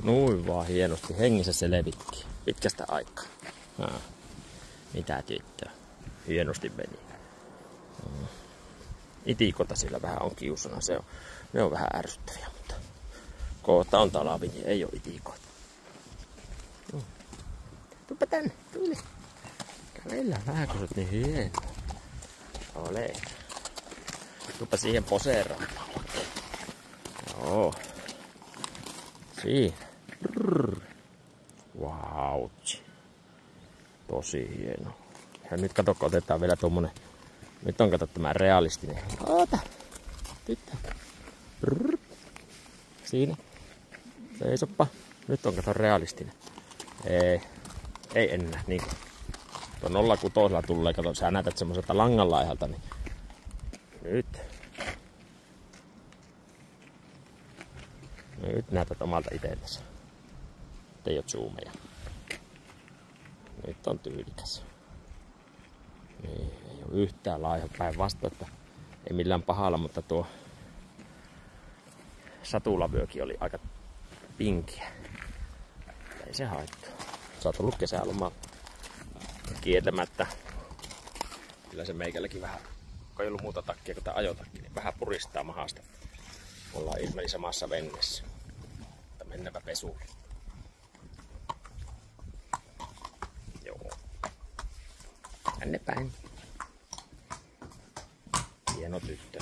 Noin vaan hienosti. Hengissä se levittiin. Pitkästä aikaa. Mitä tyttö? Hienosti meni. Itikota sillä vähän on kiusana. Ne on vähän ärsyttäviä, mutta kohta on talvi, niin ei oo itikoita. Tuppa tänne, tuli. Kävellään vähän, kun sä oot niin hieno. Ole. Tuppa siihen poseeraan. Joo. Siinä. Vautsi. Tosi hieno. Ja nyt kato, kun otetaan vielä tommonen. Nyt on kato tämä realistinen. Oota. Tyttö. Siinä. Seisoppa. Nyt on kato realistinen. Ei enää niin. Tuo 06 tulee, kato, sä näytät semmoiselta langanlaihalta, niin nyt näytät omalta itsellesi. Ei oo zoomeja. Nyt on tyylikäs. Ei oo yhtään laiha päinvastoin, että ei millään pahalla, mutta tuo satulavyökin oli aika pinkiä. Ei se haittaa. Sä oot ollut kesälomalla kieltämättä. Kyllä se meikälläkin vähän, kun ei ollut muuta takkia kuin tää ajotakki, niin vähän puristaa mahasta. Ollaan ilmeni samassa vennessä. Mutta mennäpä pesuun. Joo. Tänne päin. Hieno tyttö.